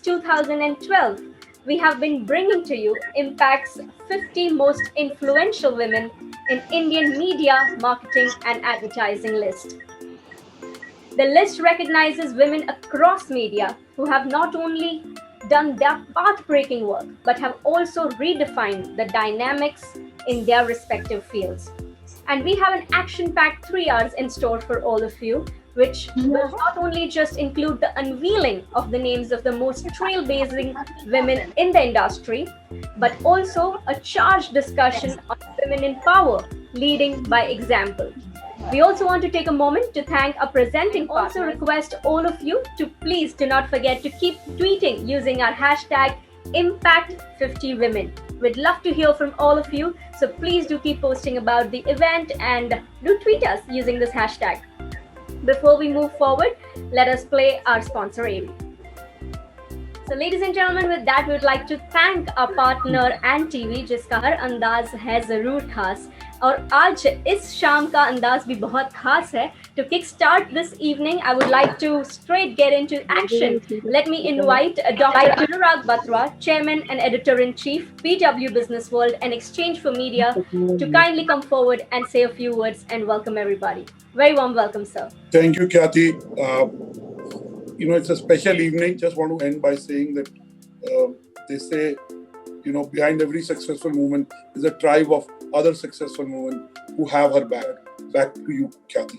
2012, we have been bringing to you Impact's 50 most influential women in Indian media, marketing, and advertising list. The list recognizes women across media who have not only done their path-breaking work but have also redefined the dynamics in their respective fields. And we have an action-packed 3 hours in store for all of you, which will not only just include the unveiling of the names of the most trailblazing women in the industry, but also a charged discussion on women in power, leading by example. We also want to take a moment to thank our presenting partners. Also request all of you to please do not forget to keep tweeting using our hashtag Impact50Women. We'd love to hear from all of you, so please do keep posting about the event and do tweet us using this hashtag. Before we move forward, let us play our sponsor AV. So ladies and gentlemen, with that, we would like to thank our partner and TV, जिसका हर अंदाज है ज़रूर खास, और आज इस शाम का अंदाज भी बहुत खास है. To kickstart this evening, I would like to straight get into action. Let me invite Dr. Anurag Batra, Chairman and Editor-in-Chief, PW Business World and Exchange for Media, to kindly come forward and say a few words and welcome everybody. Very warm welcome, sir. Thank you, Khyati. It's a special evening. Just want to end by saying that they say, behind every successful woman is a tribe of other successful women who have her back. Back to you, Khyati.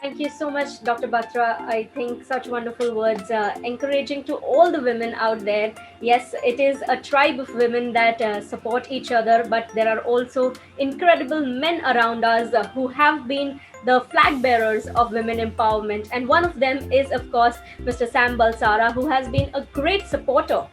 Thank you so much, Dr. Batra. I think such wonderful words, encouraging to all the women out there. Yes, it is a tribe of women that support each other, but there are also incredible men around us who have been the flag bearers of women empowerment. And one of them is, of course, Mr. Sam Balsara, who has been a great supporter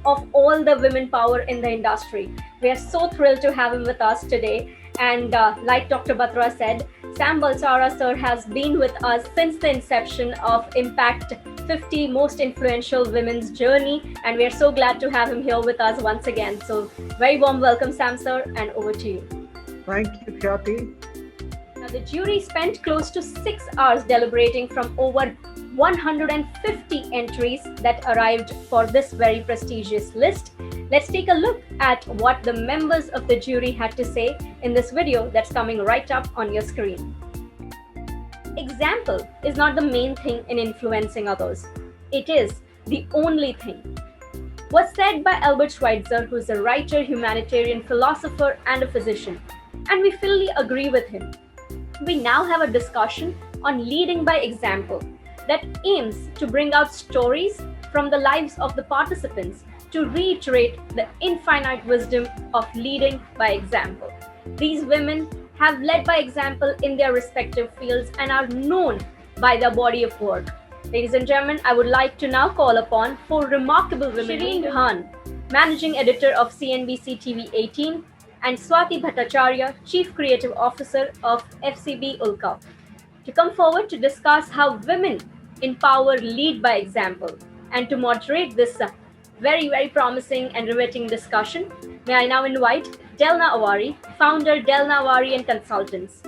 of all the women power in the industry. We are so thrilled to have him with us today. And like Dr. Batra said, Sam Balsara sir has been with us since the inception of Impact 50 Most Influential Women's Journey, and we are so glad to have him here with us once again. So very warm welcome, Sam sir, and over to you. Thank you, Khyati. Now, the jury spent close to 6 hours deliberating from over 150 entries that arrived for this very prestigious list. Let's take a look at what the members of the jury had to say in this video that's coming right up on your screen. Example is not the main thing in influencing others. It is the only thing. Was said by Albert Schweitzer, who is a writer, humanitarian, philosopher, and a physician, and we fully agree with him. We now have a discussion on leading by example that aims to bring out stories from the lives of the participants to reiterate the infinite wisdom of leading by example. These women have led by example in their respective fields and are known by their body of work. Ladies and gentlemen, I would like to now call upon 4 remarkable women: Shireen Khan, Managing Editor of CNBC TV 18, and Swati Bhattacharya, Chief Creative Officer of FCB Ulka, to come forward to discuss how women in power lead by example. And to moderate this very, very promising and riveting discussion, may I now invite Delna Awari, founder Delna Awari and Consultants.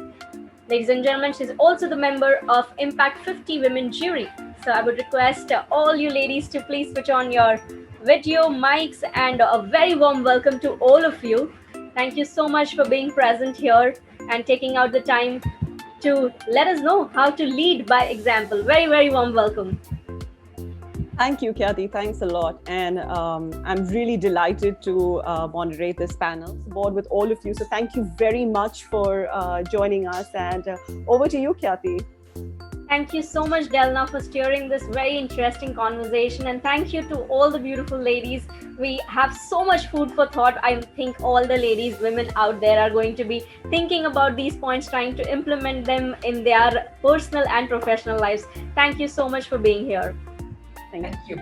Ladies and gentlemen, she's also the member of Impact 50 Women Jury. So I would request all you ladies to please switch on your video, mics, and a very warm welcome to all of you. Thank you so much for being present here and taking out the time to let us know how to lead by example. Very, very warm welcome. Thank you, Khyati. Thanks a lot. And I'm really delighted to moderate this panel board with all of you. So thank you very much for joining us. And over to you, Khyati. Thank you so much, Delna, for steering this very interesting conversation. And thank you to all the beautiful ladies. We have so much food for thought. I think all the ladies, women out there are going to be thinking about these points, trying to implement them in their personal and professional lives. Thank you so much for being here. Thank you.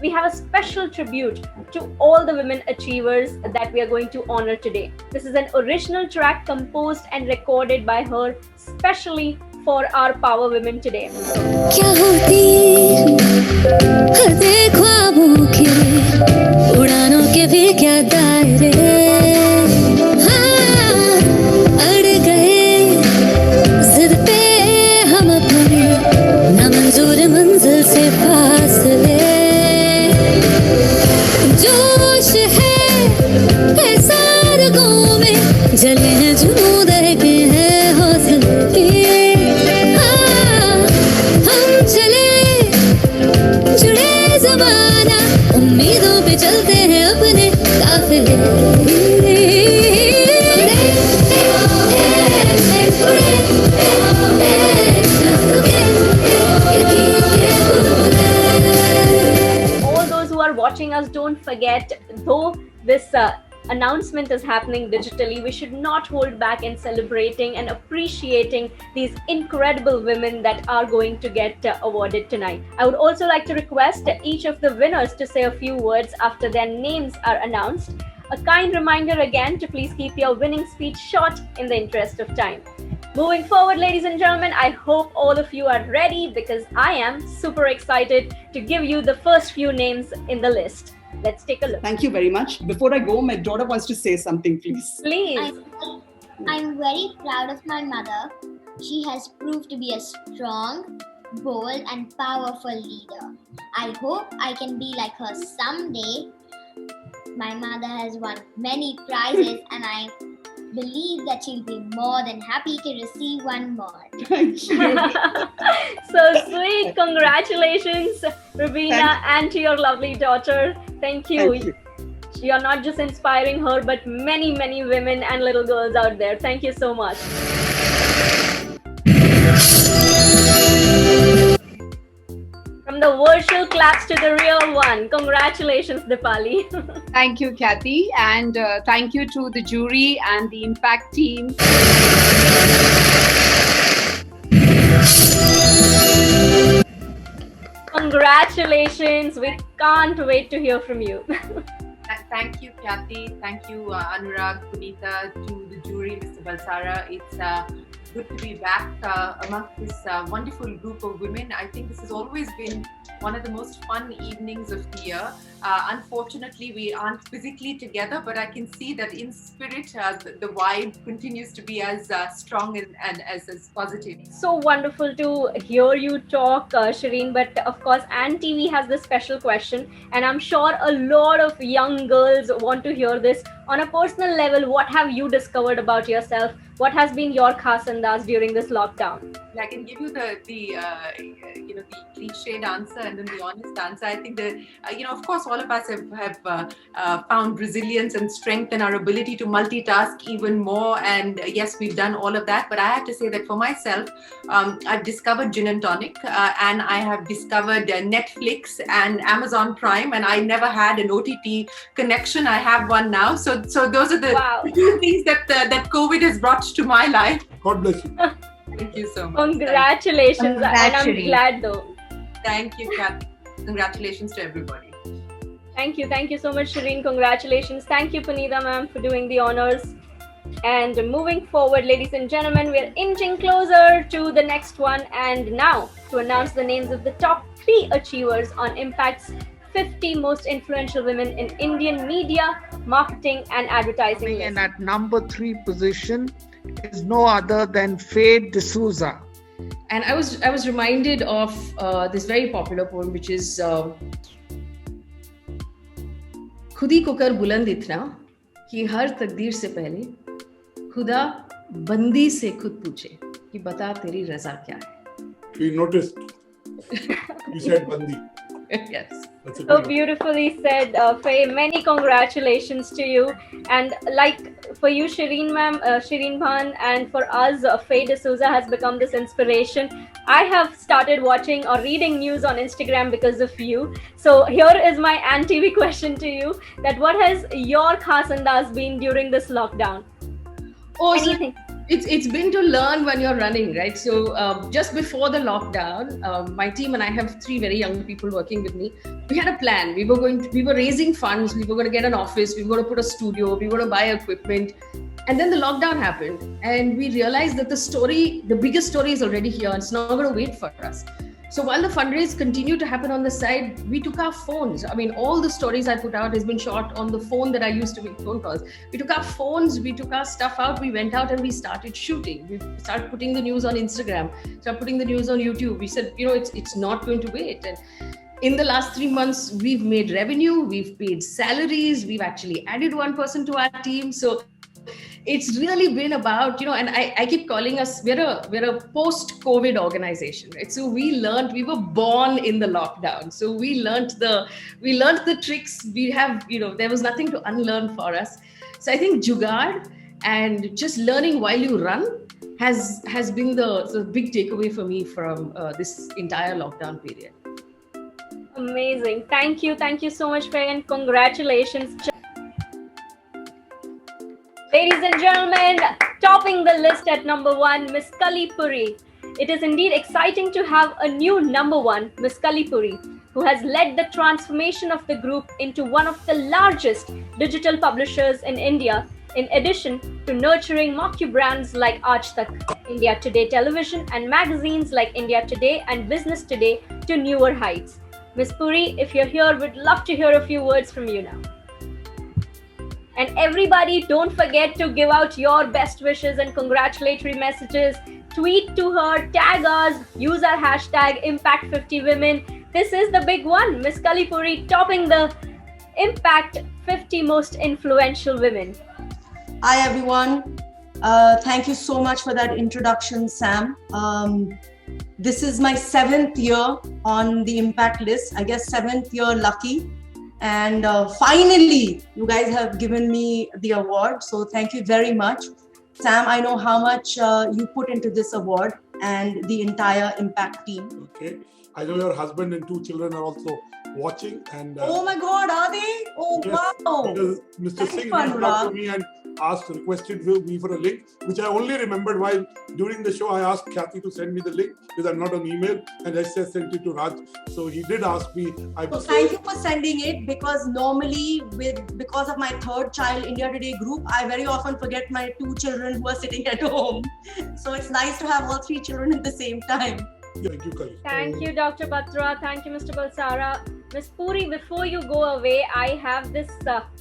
We have a special tribute to all the women achievers that we are going to honor today. This is an original track composed and recorded by her specially for our power women today. क्या होती हर ख्वाबों के उड़ानों के भी क्या दायरे हाँ अड़ गए जिद पे हम अपने नामंजूर मंजिल से फासले announcement is happening digitally, we should not hold back in celebrating and appreciating these incredible women that are going to get awarded tonight. I would also like to request each of the winners to say a few words after their names are announced. A kind reminder again to please keep your winning speech short in the interest of time. Moving forward, ladies and gentlemen, I hope all of you are ready because I am super excited to give you the first few names in the list. Let's take a look. Thank you very much. Before I go, my daughter wants to say something, please. Please. I'm very proud of my mother. She has proved to be a strong, bold, and powerful leader. I hope I can be like her someday. My mother has won many prizes and I believe that she'll be more than happy to receive one more. Thank you. So sweet. Congratulations, Rubina, and to your lovely daughter. Thank you. Thank you. You're not just inspiring her, but many, many women and little girls out there. Thank you so much. From the virtual claps to the real one. Congratulations, Dipali. Thank you, Khyati, and thank you to the jury and the Impact team. Congratulations. We can't wait to hear from you. Thank you, Khyati. Thank you, Anurag, Punita, to the jury, Mr. Balsara. It's good to be back among this wonderful group of women. I think this has always been one of the most fun evenings of the year. Unfortunately, we aren't physically together, but I can see that in spirit, the vibe continues to be as strong and as positive. So wonderful to hear you talk, Shireen. But of course, Ann TV has this special question, and I'm sure a lot of young girls want to hear this. On a personal level, what have you discovered about yourself? What has been your khas andaaz during this lockdown? I can give you the cliched answer and then the honest answer. I think that of course all of us have found resilience and strength in our ability to multitask even more, and yes, we've done all of that. But I have to say that for myself, I've discovered gin and tonic, and I have discovered Netflix and Amazon Prime, and I never had an OTT connection. I have one now. So those are the two things that COVID has brought to my life. God bless you. Thank you so much. Congratulations. And I'm glad though. Thank you, Khyati. Congratulations to everybody. Thank you so much, Shireen. Congratulations. Thank you, Punita ma'am, for doing the honors. And moving forward, ladies and gentlemen, we're inching closer to the next one. And now to announce the names of the top 3 achievers on Impact's 50 most influential women in Indian media, marketing and advertising list. And at number 3 position is no other than Faye D'Souza. And I was reminded of this very popular poem, which is खुदी को कर बुलंद इतना कि हर तकदीर से पहले खुदा बंदी से खुद पूछे कि बता तेरी रजा क्या है. We noticed. You said bandi. Yes. So beautifully said, Faye. Many congratulations to you. And like for you, Shireen ma'am, Shireen Bhan, and for us, Faye D'Souza has become this inspiration. I have started watching or reading news on Instagram because of you. So here is my TV question to you: that what has your khas andaaz been during this lockdown? Oh, anything? So it's been to learn when you're running, right? So just before the lockdown, my team and I have 3 very young people working with me. We had a plan. We were raising funds. We were going to get an office. We were going to put a studio. We were going to buy equipment. And then the lockdown happened, and we realized that the biggest story is already here. It's not going to wait for us. So while the fundraise continued to happen on the side, we took our phones. I mean, all the stories I put out has been shot on the phone that I used to make phone calls. We took our phones, we took our stuff out, we went out and we started shooting. We started putting the news on Instagram, started putting the news on YouTube. We said, it's not going to wait. And in the last 3 months, we've made revenue, we've paid salaries, we've actually added 1 person to our team. So it's really been about, and I keep calling us, we're a post-COVID organization, right? So we were born in the lockdown. So we learned the tricks. We have, there was nothing to unlearn for us. So I think Jugaad and just learning while you run has been the big takeaway for me from this entire lockdown period. Amazing. Thank you so much, Faye, and congratulations. Ladies and gentlemen, topping the list at number 1, Miss Kalipuri. It is indeed exciting to have a new number 1, Miss Kalipuri, who has led the transformation of the group into one of the largest digital publishers in India, in addition to nurturing marquee brands like Aaj Tak, India Today Television, and magazines like India Today and Business Today to newer heights. Miss Puri, if you're here, we'd love to hear a few words from you now. And everybody, don't forget to give out your best wishes and congratulatory messages. Tweet to her, tag us, use our hashtag Impact50Women. This is the big one, Miss Kalipuri topping the Impact 50 Most Influential Women. Hi everyone. Thank you so much for that introduction, Sam. This is my 7th year on the Impact list. I guess 7th year lucky. And finally, you guys have given me the award. So thank you very much. Sam, I know how much you put into this award and the entire Impact team. Okay. I know your husband and 2 children are also watching. And oh my God, are they? Oh, yes, wow. Mr. Singh reached out to me and requested me for a link, which I only remembered while during the show I asked Khyati to send me the link because I'm not on email, and I sent it to Raj. So he did ask me. So thank you for sending it, because normally because of my 3rd child India Today group, I very often forget my 2 children who are sitting at home. So it's nice to have all 3 children at the same time. Thank you, Kali. Thank you, Dr. Batra. Thank you, Mr. Balsara. Miss Puri, before you go away, I have this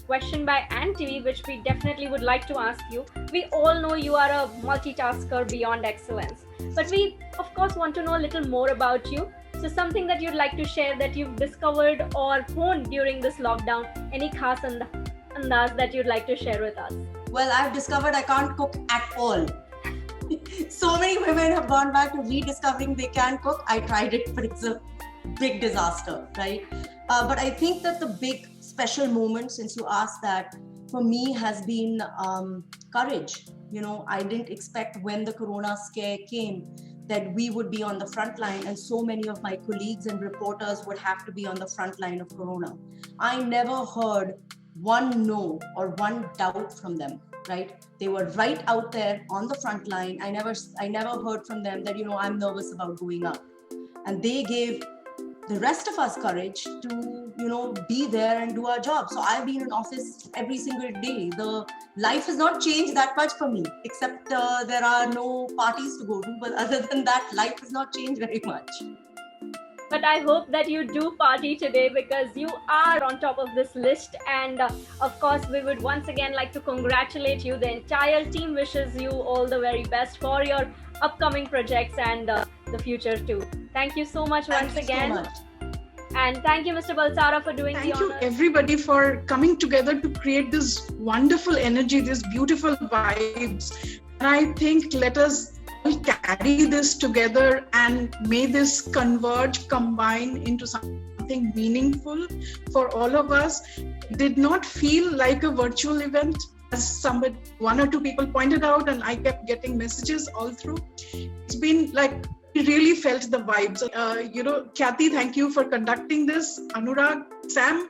question by Auntie, which we definitely would like to ask you. We all know you are a multitasker beyond excellence, but we, of course, want to know a little more about you. So something that you'd like to share that you've discovered or honed during this lockdown, any khas andaz that you'd like to share with us? Well, I've discovered I can't cook at all. So many women have gone back to rediscovering they can cook. I tried it, but it's a big disaster, right? But I think that the big special moment, since you asked that, for me has been courage. You know, I didn't expect when the corona scare came that we would be on the front line, and so many of my colleagues and reporters would have to be on the front line of corona. I never heard one no or one doubt from them, right? They were right out there on the front line. I never heard from them that, you know, I'm nervous about going up. And they gave the rest of us courage to, you know, be there and do our job. So I've been in office every single day. The life has not changed that much for me, except there are no parties to go to. But other than that, life has not changed very much. But I hope that you do party today, because you are on top of this list. And of course, we would once again like to congratulate you. The entire team wishes you all the very best for your upcoming projects and the future too. Thank you so much once again. Thank you so much. And thank you, Mr. Balsara, for doing the honors. Thank you everybody for coming together to create this wonderful energy, this beautiful vibes. And I think let us carry this together and may this converge, combine into something meaningful for all of us. It did not feel like a virtual event, as one or two people pointed out, and I kept getting messages all through. It's been like, we really felt the vibes. Khyati, thank you for conducting this. Anurag, Sam,